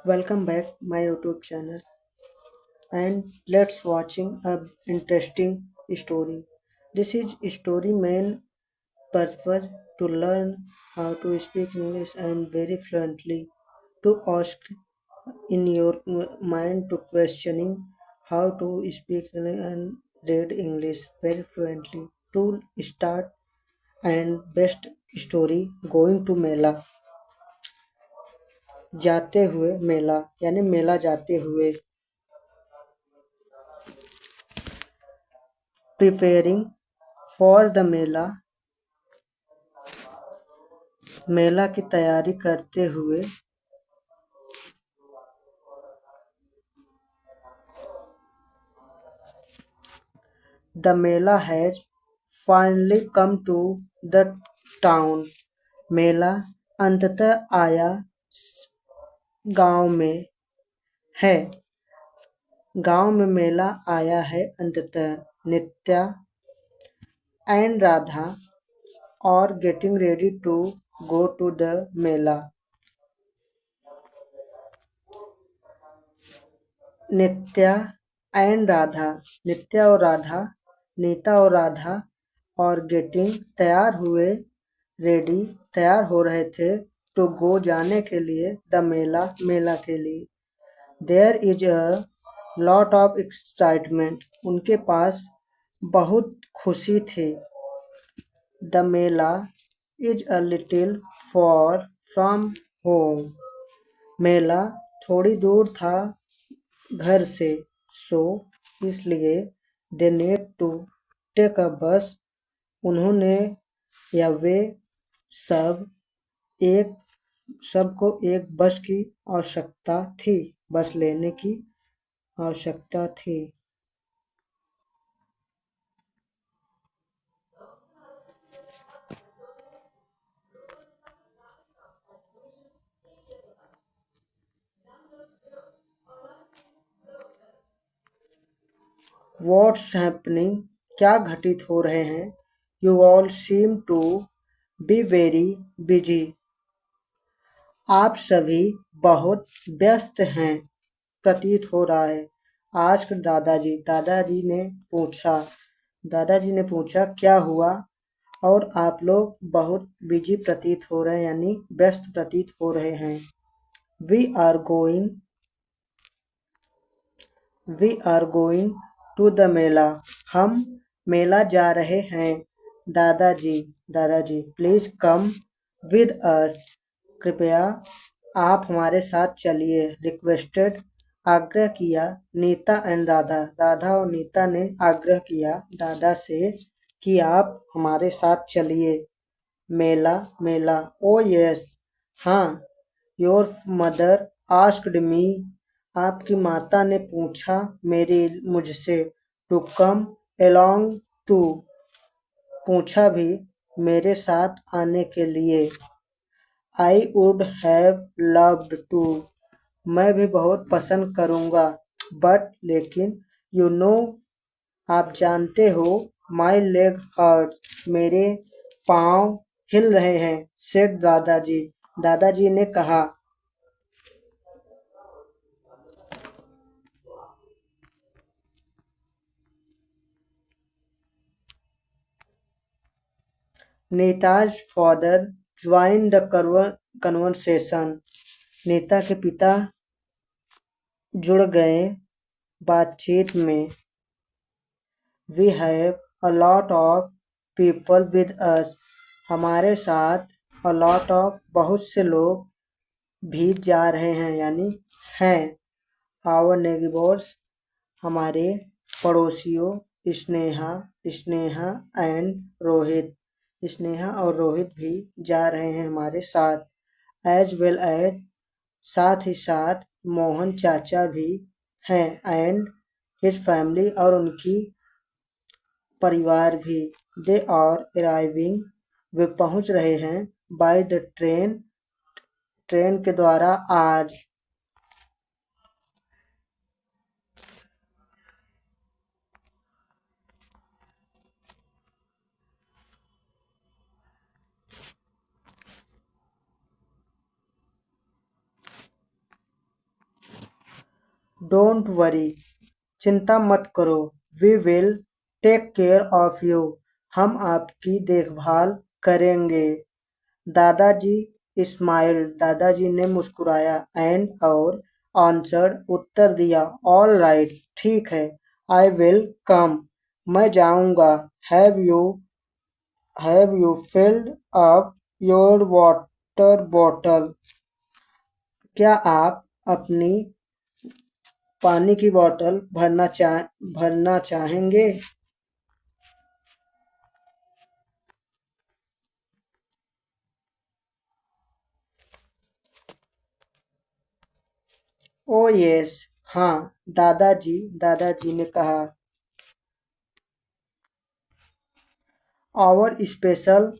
Welcome back my YouTube channel and let's watching a interesting story. This is story main purpose to learn how to speak English and very fluently to ask in your mind to questioning how to speak and read English very fluently. To start and best story going to मेला जाते हुए मेला यानी मेला जाते हुए preparing for the मेला मेला की तैयारी करते हुए the Mela has finally come to the town मेला अंततः आया गांव में है गांव में मेला आया है अंततः नित्या and Radha are getting ready to go to the mela Nitya and Radha Nitya और राधा नीता और राधा और गेटिंग तैयार हुए रेडी तैयार हो रहे थे टू गो जाने के लिए द मेला मेला के लिए there is a lot of excitement उनके पास बहुत खुशी थी the mela is a little far from home मेला थोड़ी दूर था घर से सो इसलिए they need to take a bus उन्होंने या वे सब एक सबको एक बस की आवश्यकता थी बस लेने की आवश्यकता थी व्हाट्स हैपनिंग क्या घटित हो रहे हैं you all seem to be very busy आप सभी बहुत व्यस्त हैं प्रतीत हो रहा है आस्क्ड दादाजी ने पूछा क्या हुआ और आप लोग बहुत बिजी प्रतीत हो रहे हैं यानी व्यस्त प्रतीत हो रहे हैं we are going to the mela हम मेला जा रहे हैं दादाजी प्लीज कम विद अस कृपया आप हमारे साथ चलिए रिक्वेस्टेड आग्रह किया नीता एंड राधा और नीता ने आग्रह किया दादा से कि आप हमारे साथ चलिए मेला मेला ओ यस हाँ योर मदर आस्क्ड मी आपकी माता ने पूछा मुझसे टू कम एलोंग टू पूछा भी मेरे साथ आने के लिए I would have loved to मैं भी बहुत पसंद करूँगा बट लेकिन यू नो आप जानते हो माई लेग हर्ट मेरे पाँव हिल रहे हैं सेड दादाजी ने कहा Neeta's father join the conversation Neeta के पिता जुड़ गए बातचीत में we have a lot of people with us हमारे साथ अ लॉट ऑफ बहुत से लोग भी जा रहे हैं यानी हैं आवर नेगबोर्स हमारे पड़ोसियों स्नेहा एंड रोहित स्नेहा और रोहित भी जा रहे हैं हमारे साथ एज वेल एज साथ ही साथ मोहन चाचा भी हैं एंड हिज फैमिली और उनकी परिवार भी दे आर अराइविंग वे पहुंच रहे हैं बाय द ट्रेन के द्वारा आज डोंट वरी, चिंता मत करो। We will take care of you, हम आपकी देखभाल करेंगे। दादाजी स्माइल्ड, दादाजी ने मुस्कुराया। एंड और आंसर्ड, उत्तर दिया। ऑल राइट, ठीक है। आई विल कम, मैं जाऊंगा। Have you filled up your water bottle, क्या आप अपनी पानी की बोतल भरना चाहेंगे? ओ यस, हाँ दादाजी ने कहा। Our special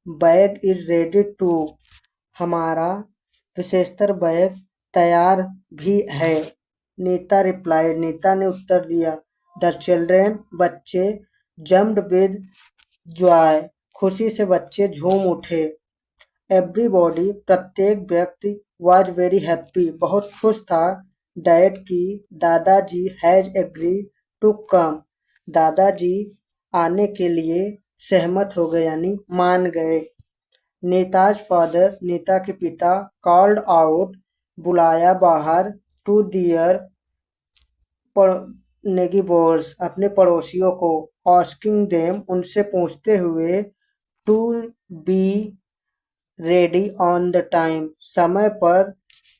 bag is ready to, हमारा विशेषतर बैग तैयार भी है। नीता रिप्लाइड, नीता ने उत्तर दिया। द चिल्ड्रेन, बच्चे जम्प्ड विद जॉय, खुशी से बच्चे झूम उठे। एवरीबॉडी, प्रत्येक व्यक्ति, वॉज वेरी हैप्पी, बहुत खुश था। डैड की, दादाजी हैज एग्री टू कम, दादाजी आने के लिए सहमत हो गए यानी मान गए। नीताज फादर, नीता के पिता, कॉल्ड आउट, बुलाया बाहर, टू दियर नेगीबोर्स, अपने पड़ोसियों को। आस्किंग देम, उनसे पूछते हुए। To be ready on the time, समय पर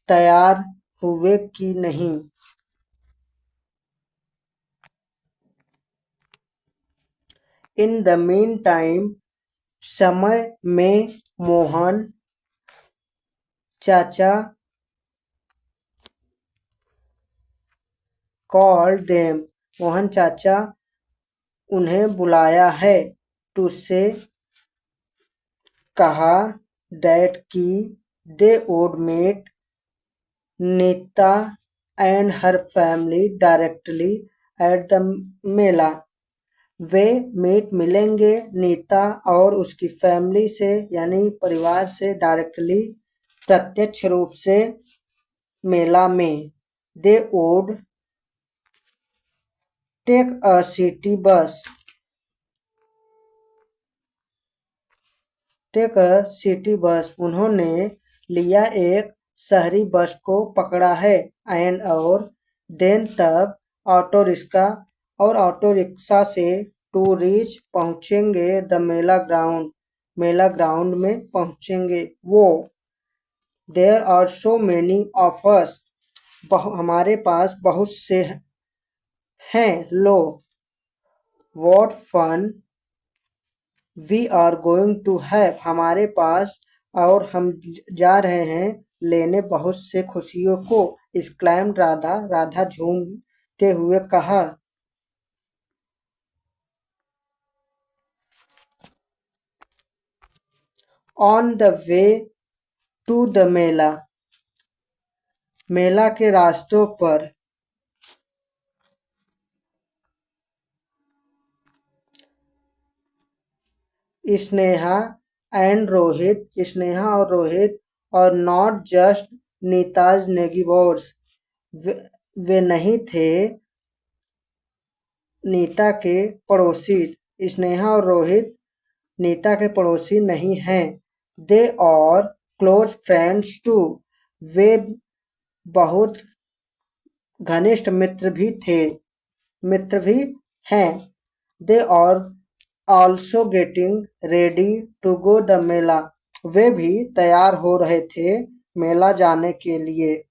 तैयार हुए कि नहीं। इन द मीन टाइम, समय में मोहन चाचा कॉल्ड देम, मोहन चाचा उन्हें बुलाया है। टू से कहा, डैट की, they would meet Nita and her family directly at the mela, वे मिलेंगे नीता और उसकी फैमिली से यानी परिवार से डायरेक्टली, प्रत्यक्ष रूप से मेला में। They would take a city bus, उन्होंने लिया एक शहरी बस को पकड़ा है। एंड और देन तब ऑटो रिक्शा से टू रीच पहुंचेंगे द मेला ग्राउंड में पहुंचेंगे वो। There are so many of us, हमारे पास बहुत से हैं लोग। What fun we are going to have, हमारे पास और हम जा रहे हैं लेने बहुत से खुशियों को। exclaimed राधा, राधा झूमते हुए कहा। On the way to the mela, मेला के रास्तों पर। स्नेहा स्नेहा और रोहित, और नॉट जस्ट नीताज नेगीबोर्स, वे, वे नहीं थे नीता के पड़ोसी। स्नेहा और रोहित नीता के पड़ोसी नहीं हैं। दे और क्लोज फ्रेंड्स टू, वे बहुत घनिष्ठ मित्र भी हैं। They are also getting ready to go the mela, वे भी तैयार हो रहे थे मेला जाने के लिए।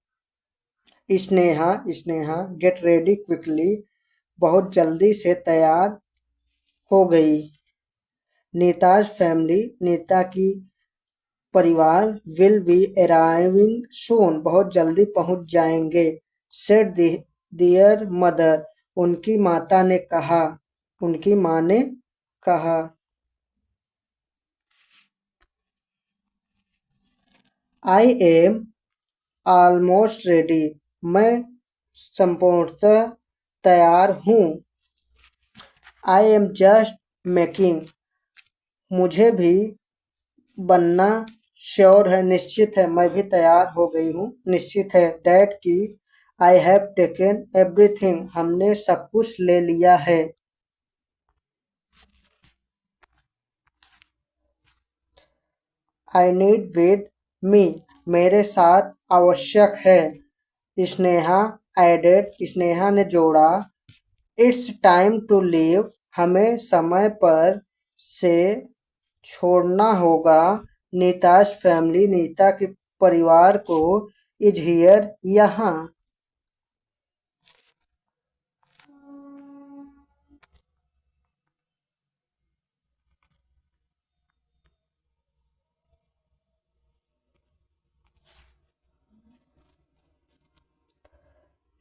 स्नेहा गेट रेडी क्विकली, बहुत जल्दी से तैयार हो गई। नीताज फैमिली, नीता की परिवार, विल बी अराइविंग सून, बहुत जल्दी पहुंच जाएंगे। सेड दियर मदर, उनकी माता ने कहा, उनकी माँ ने कहा। आई एम ऑलमोस्ट रेडी, मैं संपूर्णतः तैयार हूँ। आई एम जस्ट मेकिंग, मुझे भी बनना श्योर है, निश्चित है, मैं भी तैयार हो गई हूँ, निश्चित है। डैड की, आई हैव टेकन एवरीथिंग, हमने सब कुछ ले लिया है। आई नीड विद मी, मेरे साथ आवश्यक है। स्नेहा एडेड, स्नेहा ने जोड़ा। इट्स टाइम टू लीव, हमें समय पर से छोड़ना होगा। नीताज फैमिली, नीता के परिवार को इज हियर, यहाँ।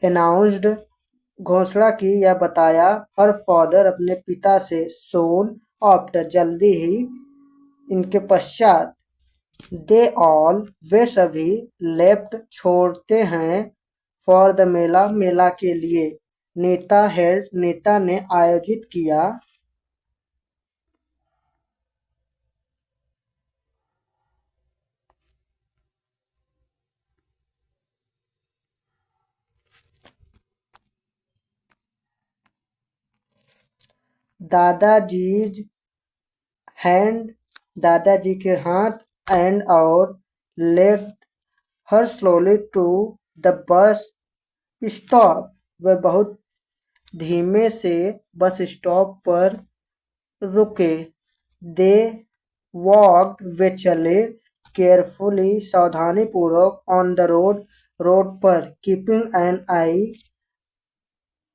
अनाउंस्ड, घोषणा की या बताया। हर फादर, अपने पिता से। सोन आफ्टर, जल्दी ही, इनके पश्चात। दे ऑल, वे सभी। लेफ्ट, छोड़ते हैं। फॉर द मेला, मेला के लिए। नेता हेल्ड, नेता ने आयोजित किया। दादाजीज हैंड, दादाजी के हाथ। एंड और led her slowly to the bus stop, वह बहुत धीमे से बस स्टॉप पर रुके। दे वॉक्ड, वे चले। केयरफुली, सावधानी पूर्वक। ऑन द रोड, रोड पर। कीपिंग एन आई,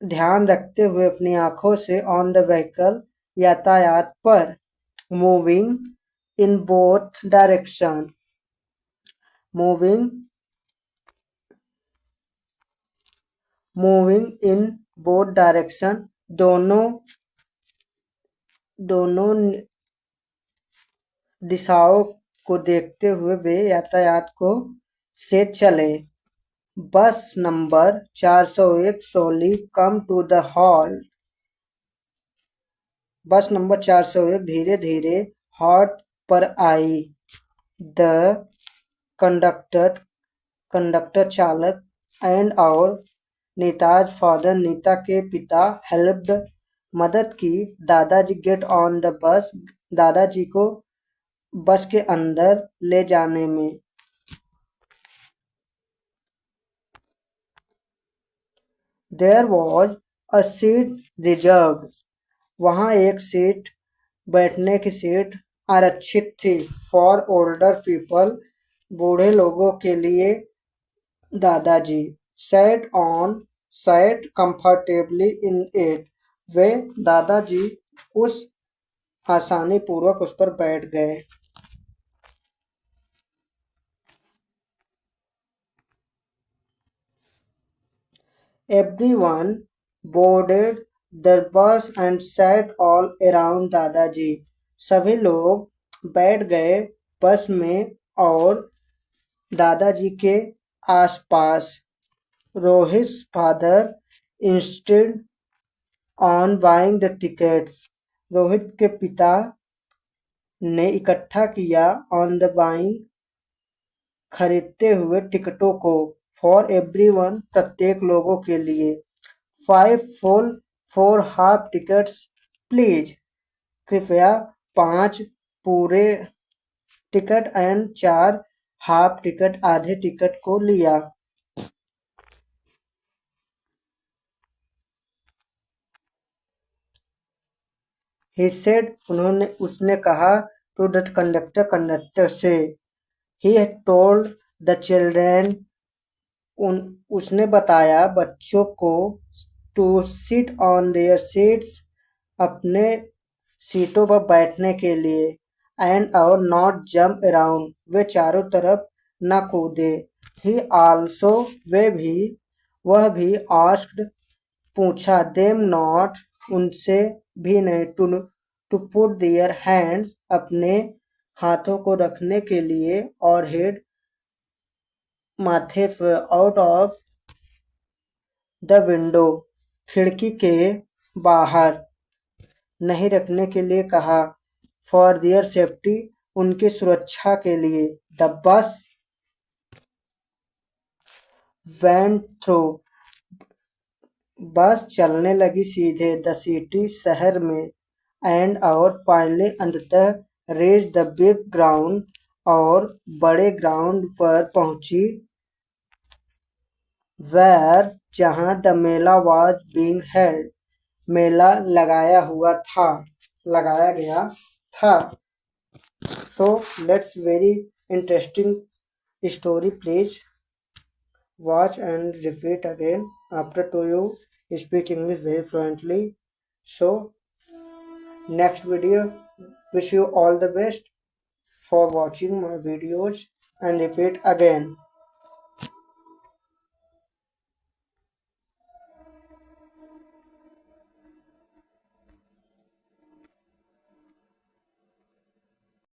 ध्यान रखते हुए, अपनी आंखों से। ऑन द व्हीकल, यातायात पर। Moving in both direction, moving moving in both direction, दोनों दोनों दिशाओं को देखते हुए वे यातायात को से चले। Bus number 401 slowly come to the halt, bus number 401 धीरे धीरे हॉट पर आई। द कंडक्टर, कंडक्टर चालक। एंड और नीताज फादर, नीता के पिता। हेल्प्ड, मदद की। दादाजी गेट ऑन द बस, दादाजी को बस के अंदर ले जाने में। There was a seat reserved, वहाँ एक सीट, बैठने की सीट आरक्षित थी। फॉर ओल्डर पीपल, बूढ़े लोगों के लिए। दादाजी सैट कंफर्टेबली इन इट, वे दादाजी उस आसानी पूर्वक उस पर बैठ गए। Everyone boarded the bus and set all around दादाजी, सभी लोग बैठ गए बस में और दादाजी के आसपास। Rohit father instead on buying the tickets, Rohit के पिता ने इकट्ठा किया। ऑन द बाइंग, खरीदते हुए, टिकटों को। फॉर एवरीवन, प्रत्येक लोगों के लिए। 5 फुल, 4 हाफ टिकट्स प्लीज, कृपया। 5 पूरे टिकट एंड 4 हाफ टिकट, आधे टिकट को लिया। ही सेड, उसने कहा। टू द कंडक्टर, कंडक्टर से। ही टोल्ड द चिल्ड्रेन, उसने बताया बच्चों को। To sit on their seats, अपने सीटों पर बैठने के लिए। एंड और नॉट जंप अराउंड, वे चारों तरफ न कूदे। ही आल्सो, वह भी। आस्क्ड, पूछा। देम नॉट, उनसे भी नहीं। टू पुट देयर हैंड्स, अपने हाथों को रखने के लिए। और हेड, माथे पर। आउट ऑफ द विंडो, खिड़की के बाहर। नहीं रखने के लिए कहा। फॉर देयर सेफ्टी, उनकी सुरक्षा के लिए। द बस वेंट थ्रू, बस चलने लगी सीधे द सिटी शहर में एंड और फाइनली अंततः रीच द बिग ग्राउंड और बड़े ग्राउंड पर पहुंची वेयर जहां the mela was being held मेला लगाया गया था so let's very interesting story please watch and repeat again after to you speak English very fluently so next video wish you all the best for watching my videos and repeat again